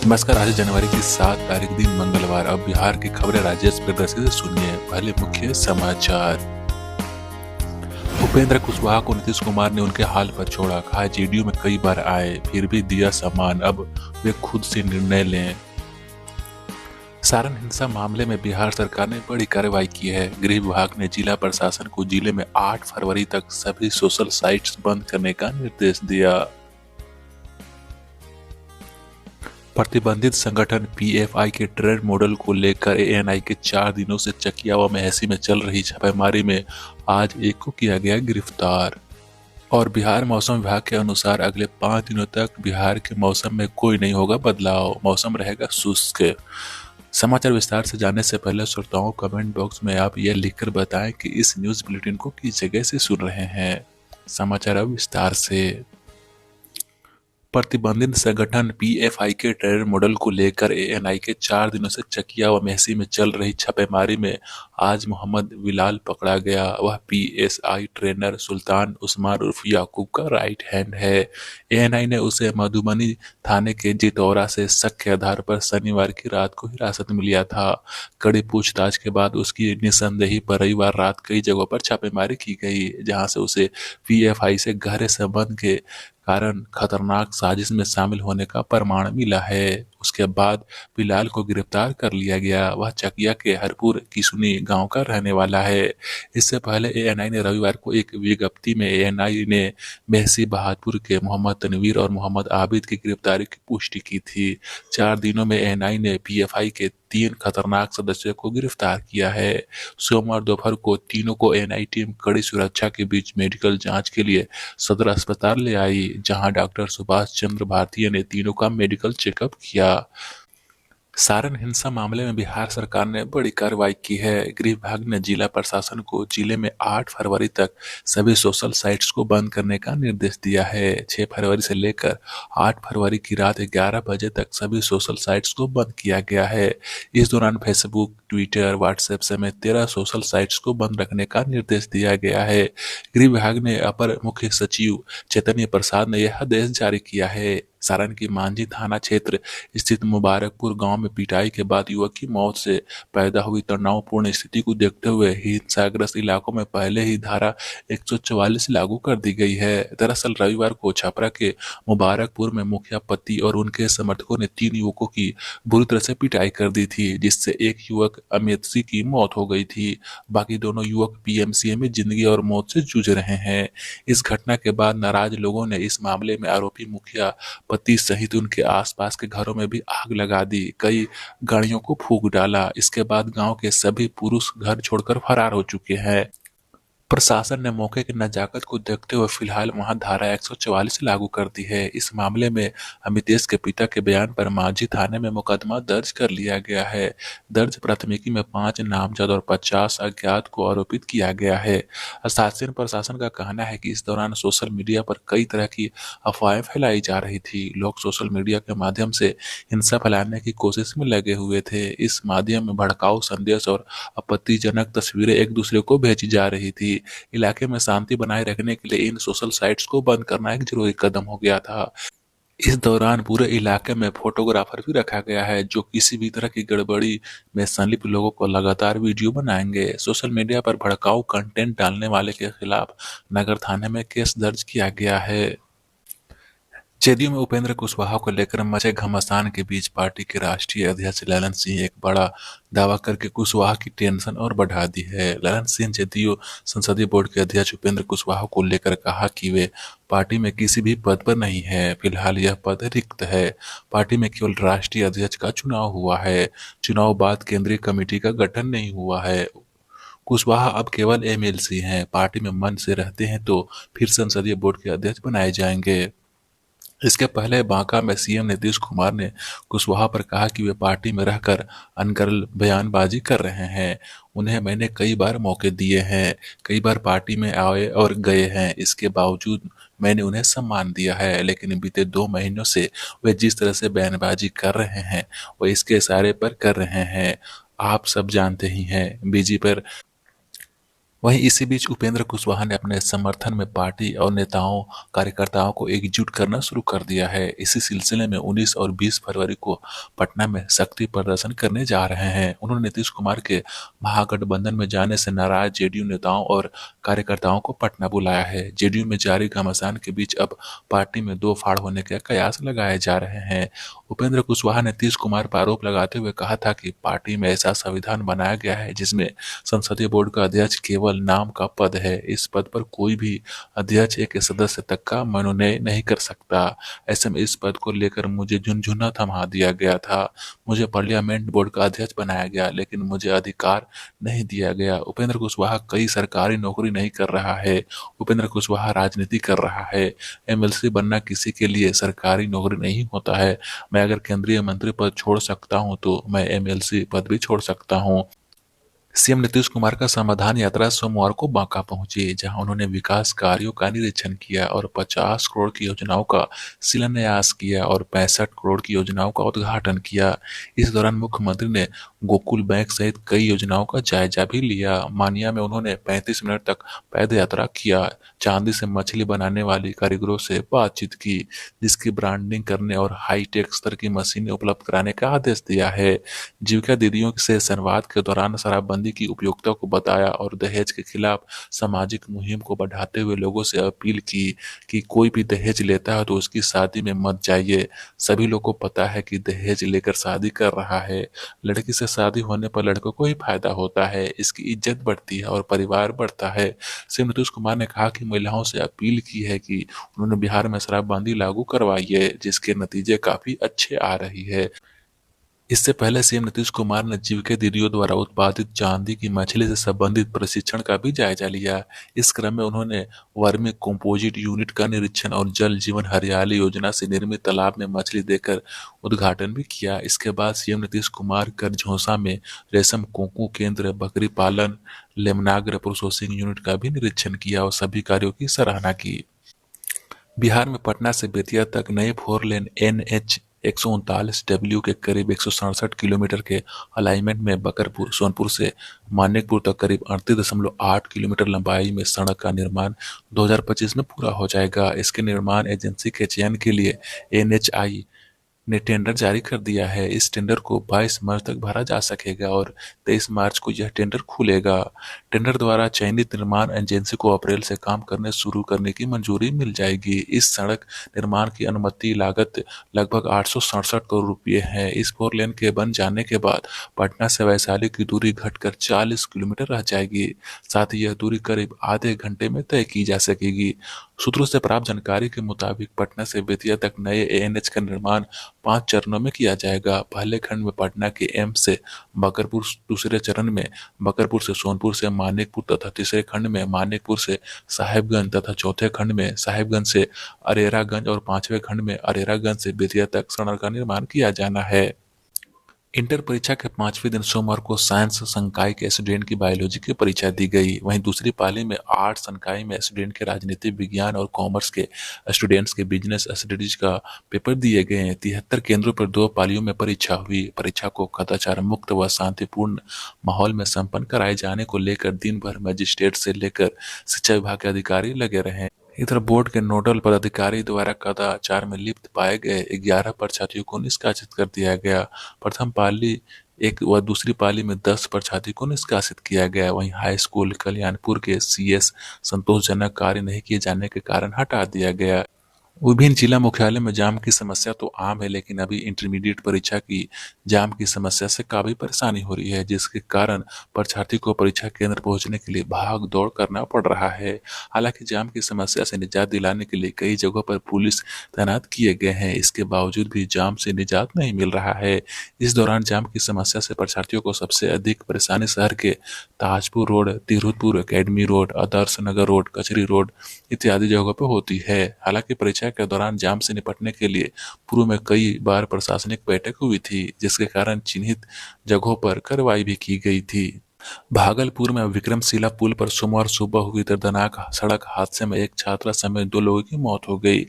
नमस्कार। आज जनवरी की 7 तारीख दिन मंगलवार। अब बिहार की खबरें राजेश प्रदर्शित से सुनिए। पहले मुख्य समाचार। उपेंद्र कुशवाहा को नीतीश कुमार ने उनके हाल पर छोड़ा। कहा जेडीयू में कई बार आए फिर भी दिया सम्मान, अब वे खुद से निर्णय लें। सारण हिंसा मामले में बिहार सरकार ने बड़ी कार्रवाई की है। गृह विभाग ने जिला प्रशासन को जिले में 8 फरवरी तक सभी सोशल साइट्स बंद करने का निर्देश दिया। प्रतिबंधित संगठन पीएफआई के ट्रेड मॉडल को लेकर एएनआई के 4 दिनों से चकिया व मेहसी में चल रही छापेमारी में आज एक को किया गया गिरफ्तार। और बिहार मौसम विभाग के अनुसार अगले 5 दिनों तक बिहार के मौसम में कोई नहीं होगा बदलाव, मौसम रहेगा शुष्क। समाचार विस्तार से जानने से पहले श्रोताओं कमेंट बॉक्स में आप यह लिखकर बताएं कि इस न्यूज बुलेटिन को किस जगह से सुन रहे हैं। समाचार अब विस्तार से। प्रतिबंधित संगठन पीएफआई के ट्रेड मॉडल को लेकर एएनआई के 4 दिनों से चकिया व मेहसी में चल रही छापेमारी में आज मोहम्मद बिलाल पकड़ा गया। वह पीएसआई ट्रेनर सुल्तान उस्मान उर्फ याकूब का राइट हैंड है। एएनआई ने उसे मधुबनी थाने के जितौरा से शक के आधार पर शनिवार की रात को हिरासत में लिया था। कड़ी पूछताछ के बाद उसकी निसंदेही पर रविवार रात कई जगहों पर छापेमारी की गई, जहां से उसे पीएफआई से गहरे संबंध के कारण खतरनाक साजिश में शामिल होने का प्रमाण मिला है। उसके बाद बिलाल को गिरफ्तार कर लिया गया। वह चकिया के हरपुर किसुनी गांव का रहने वाला है। इससे पहले एएनआई ने रविवार को एक विज्ञप्ति में एएनआई ने मेहसी बहादुर के मोहम्मद तनवीर और मोहम्मद आबिद की गिरफ्तारी की पुष्टि की थी। 4 दिनों में एएनआई ने पीएफआई के 3 खतरनाक सदस्यों को गिरफ्तार किया है। सोमवार दोपहर को तीनों को एएनआई टीम कड़ी सुरक्षा के बीच मेडिकल जांच के लिए सदर अस्पताल ले आई, जहां डॉक्टर सुभाष चंद्र भारतीय ने तीनों का मेडिकल चेकअप किया। सारण हिंसा मामले में बिहार सरकार ने बड़ी कार्रवाई की है। गृह विभाग ने जिला प्रशासन को जिले में 8 फरवरी तक सभी सोशल साइट्स को बंद करने का निर्देश दिया है। 6 फरवरी से लेकर 8 फरवरी की रात 11 बजे तक सभी सोशल साइट्स को बंद किया गया है। इस दौरान फेसबुक, ट्विटर, व्हाट्सएप समेत 13 सोशल साइट्स को बंद रखने का निर्देश दिया गया है। गृह विभाग ने अपर मुख्य सचिव चैतन्य प्रसाद ने यह आदेश जारी किया है। सारण की मांझी थाना क्षेत्र स्थित मुबारकपुर गांव में पिटाई के बाद युवक की मौत से पैदा हुई तनावपूर्ण स्थिति को देखते हुए हिंसाग्रस्त इलाकों में पहले ही धारा 144 लागू कर दी गई है। दरअसल रविवार को छपरा के मुबारकपुर में मुखिया पति और उनके समर्थकों ने 3 युवकों की बुरी तरह से पिटाई कर दी थी, जिससे एक युवक अमित सिंह की मौत हो गई थी। बाकी दोनों युवक पीएमसीए में जिंदगी और मौत से जूझ रहे हैं। इस घटना के बाद नाराज लोगों ने इस मामले में आरोपी मुखिया पति सहित उनके आसपास के घरों में भी आग लगा दी, कई गाड़ियों को फूंक डाला। इसके बाद गांव के सभी पुरुष घर छोड़कर फरार हो चुके हैं। प्रशासन ने मौके की नजाकत को देखते हुए फिलहाल वहां धारा 144 लागू कर दी है। इस मामले में अमितेश के पिता के बयान पर मांझी थाने में मुकदमा दर्ज कर लिया गया है। दर्ज प्राथमिकी में 5 नामजद और 50 अज्ञात को आरोपित किया गया है। शासन प्रशासन का कहना है कि इस दौरान सोशल मीडिया पर कई तरह की अफवाहें फैलाई जा रही थी। लोग सोशल मीडिया के माध्यम से हिंसा फैलाने की कोशिश में लगे हुए थे। इस माध्यम में भड़काऊ संदेश और आपत्तिजनक तस्वीरें एक दूसरे को भेजी जा रही थी। इलाके में शांति बनाए रखने के लिए इन सोशल साइट्स को बंद करना एक जरूरी कदम हो गया था। इस दौरान पूरे इलाके में फोटोग्राफर भी रखा गया है, जो किसी भी तरह की गड़बड़ी में संलिप्त लोगों को लगातार वीडियो बनाएंगे। सोशल मीडिया पर भड़काऊ कंटेंट डालने वाले के खिलाफ नगर थाने में केस दर्ज किया गया है। जदयू में उपेंद्र कुशवाहा को लेकर मचे घमासान के बीच पार्टी के राष्ट्रीय अध्यक्ष ललन सिंह एक बड़ा दावा करके कुशवाहा की टेंशन और बढ़ा दी है। ललन सिंह जदयू संसदीय बोर्ड के अध्यक्ष उपेंद्र कुशवाहा को लेकर कहा कि वे पार्टी में किसी भी पद पर नहीं है। फिलहाल यह पद रिक्त है। पार्टी में केवल राष्ट्रीय अध्यक्ष का चुनाव हुआ है। चुनाव बाद केंद्रीय कमेटी का गठन नहीं हुआ है। कुशवाहा अब केवल एमएलसी हैं। पार्टी में मन से रहते हैं तो फिर संसदीय बोर्ड के अध्यक्ष बनाए जाएंगे। इसके पहले बांका में सीएम नीतीश कुमार ने कुशवाहा पर कहा कि वे पार्टी में रहकर अनर्गल बयानबाजी कर रहे हैं। उन्हें मैंने कई बार मौके दिए हैं, कई बार पार्टी में आए और गए हैं। इसके बावजूद मैंने उन्हें सम्मान दिया है, लेकिन बीते 2 महीनों से वे जिस तरह से बयानबाजी कर रहे हैं वह इसके इशारे पर कर रहे हैं। आप सब जानते ही हैं। बीजेपी पर वहीं इसी बीच उपेंद्र कुशवाहा ने अपने समर्थन में पार्टी और नेताओं कार्यकर्ताओं को एकजुट करना शुरू कर दिया है। इसी सिलसिले में 19 और 20 फरवरी को पटना में शक्ति प्रदर्शन करने जा रहे हैं। उन्होंने नीतीश कुमार के महागठबंधन में जाने से नाराज जेडीयू नेताओं और कार्यकर्ताओं को पटना बुलाया है। जेडीयू में जारी घमासान के बीच अब पार्टी में दो फाड़ होने के कयास लगाए जा रहे हैं। उपेंद्र कुशवाहा ने नीतीश कुमार पर आरोप लगाते हुए कहा था कि पार्टी में ऐसा संविधान बनाया गया है जिसमें संसदीय बोर्ड का अध्यक्ष केवल नाम का पद है। इस पद पर कोई भी अध्यक्ष एक सदस्य तक का मनोनयन नहीं कर सकता। ऐसे में इस पद को लेकर मुझे झुनझुना थमा दिया गया था। मुझे पार्लियामेंट बोर्ड का अध्यक्ष बनाया गया, लेकिन मुझे अधिकार नहीं दिया गया। उपेंद्र कुशवाहा कई सरकारी नौकरी नहीं कर रहा है, उपेंद्र कुशवाहा राजनीति कर रहा है। एमएलसी बनना किसी के लिए सरकारी नौकरी नहीं होता है। मैं अगर केंद्रीय मंत्री पद छोड़ सकता हूं तो मैं एमएलसी पद भी छोड़ सकता हूं। सीएम नीतीश कुमार का समाधान यात्रा सोमवार को बांका पहुंची, जहां उन्होंने विकास कार्यों का निरीक्षण किया और 50 करोड़ की योजनाओं का शिलान्यास किया और 65 करोड़ की योजनाओं का उद्घाटन किया। इस दौरान मुख्यमंत्री ने गोकुल बैंक सहित कई योजनाओं का जायजा भी लिया। मानिया में उन्होंने 35 मिनट तक पैदल यात्रा किया, चांदी से मछली बनाने वाली कारीगरों से बातचीत की, जिसकी ब्रांडिंग करने और हाईटेक स्तर की मशीनें उपलब्ध कराने का आदेश दिया है। जीविका दीदियों से संवाद के दौरान शराबबंदी की उपयोगिता को बताया और दहेज के खिलाफ सामाजिक मुहिम को बढ़ाते हुए लोगों से अपील की कि कोई भी दहेज लेता है तो उसकी शादी में मत जाइए। सभी लोगों को पता है कि दहेज लेकर शादी कर रहा है। लड़की से शादी होने पर लड़कों को ही फायदा होता है, इसकी इज्जत बढ़ती है और परिवार बढ़ता है। सीएम नीतीश कुमार ने कहा कि महिलाओं से अपील की है कि उन्होंने बिहार में शराबबंदी लागू करवाई है, जिसके नतीजे काफी अच्छे आ रही है। इससे पहले सीएम नीतीश कुमार ने जीविका दीदियों द्वारा उत्पादित चांदी की मछली से संबंधित प्रशिक्षण का भी जायजा लिया। इस क्रम में उन्होंने वर्मी कंपोजिट यूनिट का निरीक्षण और जल जीवन हरियाली योजना से निर्मित तालाब में मछली देकर उद्घाटन भी किया। इसके बाद सीएम नीतीश कुमार करझौसा में रेशम कोकू केंद्र, बकरी पालन, लेमनाग्र प्रोसेसिंग यूनिट का भी निरीक्षण किया और सभी कार्यों की सराहना की। बिहार में पटना से बेतिया तक नए 4 लेन एनएच 139 के करीब 167 किलोमीटर के अलाइनमेंट में बकरपुर सोनपुर से मानिकपुर तक करीब 38.8 किलोमीटर लंबाई में सड़क का निर्माण 2025 में पूरा हो जाएगा। इसके निर्माण एजेंसी के चयन के लिए एनएचआई ने टेंडर जारी कर दिया है। इस टेंडर को 22 मार्च तक भरा जा सकेगा और 23 मार्च को यह टेंडर खुलेगा। टेंडर द्वारा चयनित निर्माण एजेंसी को अप्रैल से काम करने शुरू करने की मंजूरी मिल जाएगी। इस सड़क निर्माण की अनुमति लागत लगभग 867 करोड़ रुपए है। इस 4 लेन के बन जाने के बाद पटना से वैशाली की दूरी घटकर 40 किलोमीटर रह जाएगी। साथ ही यह दूरी करीब आधे घंटे में तय की जा सकेगी। सूत्रों से प्राप्त जानकारी के मुताबिक पटना से बेतिया तक नए एएनएच का निर्माण 5 चरणों में किया जाएगा। पहले खंड में पटना के एम्स से बकरपुर, दूसरे चरण में बकरपुर से सोनपुर से मानिकपुर तथा तीसरे खंड में मानिकपुर से साहेबगंज तथा चौथे खंड में साहेबगंज से अरेरागंज और पांचवें खंड में अरेरागंज से बेतिया तक सड़क का निर्माण किया जाना है। इंटर परीक्षा के 5वें दिन सोमवार को साइंस संकाय के स्टूडेंट की बायोलॉजी की परीक्षा दी गई। वहीं दूसरी पाली में आर्ट संकाय में स्टूडेंट के राजनीति विज्ञान और कॉमर्स के स्टूडेंट्स के बिजनेस स्टडीज का पेपर दिए गए। 73 केंद्रों पर 2 पालियों में परीक्षा हुई। परीक्षा को कदाचार मुक्त व शांतिपूर्ण माहौल में संपन्न कराए जाने को लेकर दिन भर मजिस्ट्रेट से लेकर शिक्षा विभाग के अधिकारी लगे रहे। इधर बोर्ड के नोडल पदाधिकारी द्वारा कदाचार में लिप्त पाए गए 11 परीक्षार्थियों को निष्कासित कर दिया गया। प्रथम पाली 1 व दूसरी पाली में 10 परीक्षार्थियों को निष्कासित किया गया। वहीं हाई स्कूल कल्याणपुर के सीएस संतोषजनक कार्य नहीं किए जाने के कारण हटा दिया गया। विभिन्न जिला मुख्यालय में जाम की समस्या तो आम है, लेकिन अभी इंटरमीडिएट परीक्षा की जाम की समस्या से काफी परेशानी हो रही है, जिसके कारण परीक्षार्थी को परीक्षा केंद्र पहुंचने के लिए भाग दौड़ करना पड़ रहा है। हालांकि जाम की समस्या से निजात दिलाने के लिए कई जगहों पर पुलिस तैनात किए गए हैं, इसके बावजूद भी जाम से निजात नहीं मिल रहा है। इस दौरान जाम की समस्या से परीक्षार्थियों को सबसे अधिक परेशानी शहर के Tajpur road, तिरहुतपुर academy road, Adarsh Nagar road, कचहरी रोड इत्यादि जगहों पर होती है। हालांकि परीक्षा के दौरान जाम से निपटने के लिए पूर्व में कई बार प्रशासनिक बैठक हुई थी, जिसके कारण चिन्हित जगहों पर कार्रवाई भी की गई थी। भागलपुर में विक्रमशिला पुल पर सोमवार सुबह हुई दर्दनाक सड़क हादसे में एक छात्रा समेत 2 लोगों की मौत हो गई।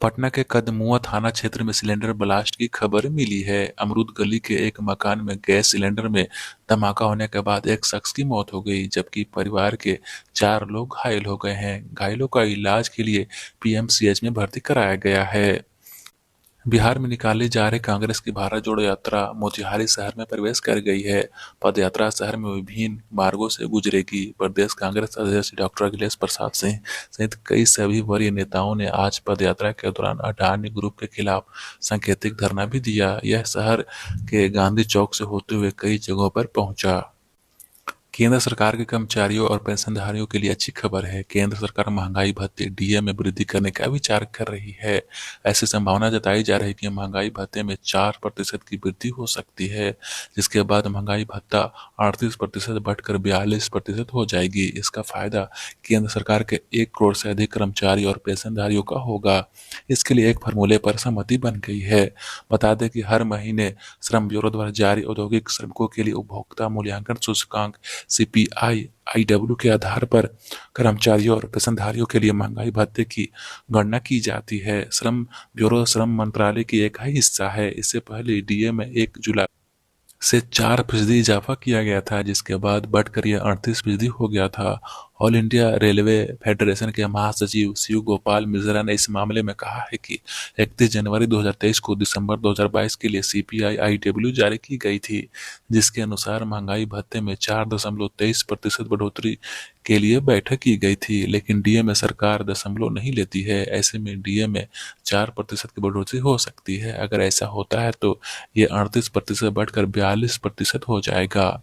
पटना के कदमुआ थाना क्षेत्र में सिलेंडर ब्लास्ट की खबर मिली है। अमरूद गली के एक मकान में गैस सिलेंडर में धमाका होने के बाद एक शख्स की मौत हो गई, जबकि परिवार के 4 लोग घायल हो गए हैं। घायलों का इलाज के लिए पीएमसीएच में भर्ती कराया गया है। बिहार में निकाली जा रही कांग्रेस की भारत जोड़ो यात्रा मोतिहारी शहर में प्रवेश कर गई है। पदयात्रा शहर में विभिन्न मार्गों से गुजरेगी। प्रदेश कांग्रेस अध्यक्ष डॉक्टर अखिलेश प्रसाद सिंह सहित कई सभी वरीय नेताओं ने आज पदयात्रा के दौरान अडानी ग्रुप के खिलाफ सांकेतिक धरना भी दिया। यह शहर के गांधी चौक से होते हुए कई जगहों पर पहुंचा। केंद्र सरकार के कर्मचारियों और पेंशनधारियों के लिए अच्छी खबर है। केंद्र सरकार महंगाई भत्ते डीए में वृद्धि करने का विचार कर रही है। ऐसी संभावना जताई जा रही है कि महंगाई भत्ते में 4% की वृद्धि हो सकती है, जिसके बाद महंगाई भत्ता 38% बढ़कर 42% हो जाएगी। इसका फायदा केंद्र सरकार के 1 करोड़ से अधिक कर्मचारी और पेंशनधारियों का होगा। इसके लिए एक फॉर्मूले पर सहमति बन गई है। बता दें कि हर महीने श्रम ब्यूरो द्वारा जारी औद्योगिक श्रमिकों के लिए उपभोक्ता मूल्यांकन सूचकांक सीपीआई आईडब्ल्यू के आधार पर कर्मचारियों और पेंशनधारियों के लिए महंगाई भत्ते की गणना की जाती है। श्रम ब्यूरो श्रम मंत्रालय की एक हिस्सा है। इससे पहले डीए में 1 जुलाई से 4% इजाफा किया गया था, जिसके बाद बढ़कर यह 38% हो गया था। ऑल इंडिया रेलवे फेडरेशन के महासचिव शिव गोपाल मिश्रा ने इस मामले में कहा है कि 31 जनवरी 2023 को दिसंबर 2022 के लिए सीपीआई आईडब्ल्यू जारी की गई थी, जिसके अनुसार महंगाई भत्ते में 4.23% बढ़ोतरी के लिए बैठक की गई थी, लेकिन डीए में सरकार दशमलव नहीं लेती है। ऐसे में डीए में 4% की बढ़ोतरी हो सकती है। अगर ऐसा होता है तो ये 38% बढ़कर 42% हो जाएगा।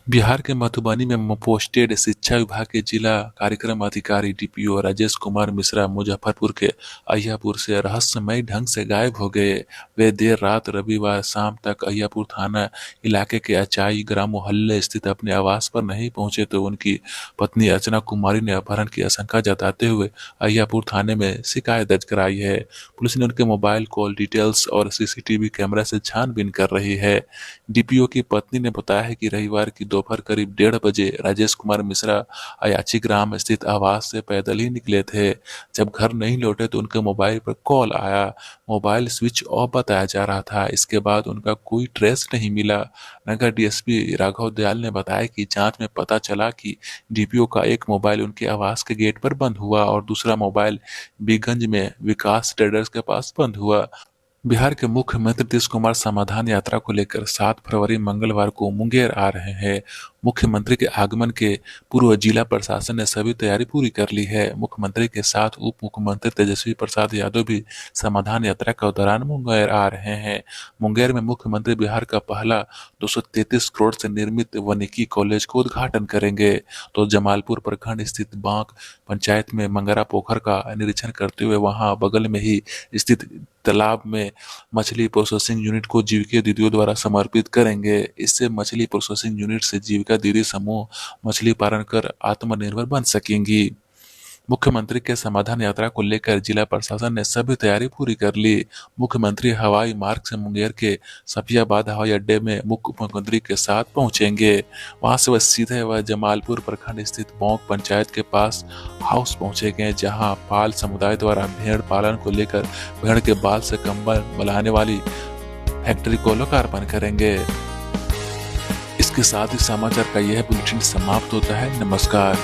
बिहार के मधुबनी में पोस्टेड शिक्षा विभाग के जिला कार्यक्रम अधिकारी डीपीओ राजेश कुमार मिश्रा मुजफ्फरपुर के अहियापुर से रहस्यमय ढंग से गायब हो गए। वे देर रात रविवार शाम तक अहियापुर थाना इलाके के अचाई ग्राम मोहल्ले स्थित अपने आवास पर नहीं पहुंचे तो उनकी पत्नी अर्चना कुमारी ने अपहरण की आशंका जताते हुए अहियापुर थाने में शिकायत दर्ज कराई है। पुलिस ने उनके मोबाइल कॉल डिटेल्स और सीसीटीवी कैमरा से छानबीन कर रही है। डीपीओ की पत्नी ने बताया है कि रविवार की दोपहर करीब 1:30 बजे राजेश कुमार मिश्रा अयाची ग्राम स्थित आवास से पैदल ही निकले थे। जब घर नहीं लौटे तो उनके मोबाइल पर कॉल आया। मोबाइल स्विच ऑफ बताया जा रहा था। इसके बाद उनका कोई ट्रेस नहीं मिला। नगर डीएसपी राघव दयाल ने बताया कि जांच में पता चला कि डीपीओ का एक मोबाइल उनके आवास के गेट पर बंद हुआ और दूसरा मोबाइल बीगंज में विकास ट्रेडर्स के पास बंद हुआ। बिहार के मुख्यमंत्री नीतीश कुमार समाधान यात्रा को लेकर 7 फरवरी मंगलवार को मुंगेर आ रहे हैं। मुख्यमंत्री के आगमन के पूर्व जिला प्रशासन ने सभी तैयारी पूरी कर ली है। मुख्यमंत्री के साथ उप मुख्यमंत्री तेजस्वी प्रसाद यादव भी समाधान यात्रा के दौरान मुंगेर आ रहे हैं। मुंगेर में मुख्यमंत्री बिहार का पहला 233 करोड़ से निर्मित वानिकी कॉलेज को उद्घाटन करेंगे तो जमालपुर प्रखंड स्थित बांक पंचायत में मंगरा पोखर का निरीक्षण करते हुए वहां बगल में ही स्थित तालाब में मछली प्रोसेसिंग यूनिट को जीविका दीदियों द्वारा समर्पित करेंगे। इससे मछली प्रोसेसिंग यूनिट से जीविका दीदी समूह मछली पालन कर आत्मनिर्भर बन सकेंगी। मुख्यमंत्री के समाधान यात्रा को लेकर जिला प्रशासन ने सभी तैयारी पूरी कर ली। मुख्यमंत्री हवाई मार्ग से मुंगेर के सफियाबाद हवाई अड्डे में मुख्यमंत्री के साथ पहुंचेंगे। वहां से वह जमालपुर प्रखंड स्थित बौंक पंचायत के पास हाउस पहुंचेंगे, जहां पाल समुदाय द्वारा भेड़ पालन को लेकर भेड़ के बाल से कंबल बनाने वाली फैक्ट्री को लोकार्पण करेंगे। इसके साथ ही समाचार का यह बुलेटिन समाप्त होता है। नमस्कार।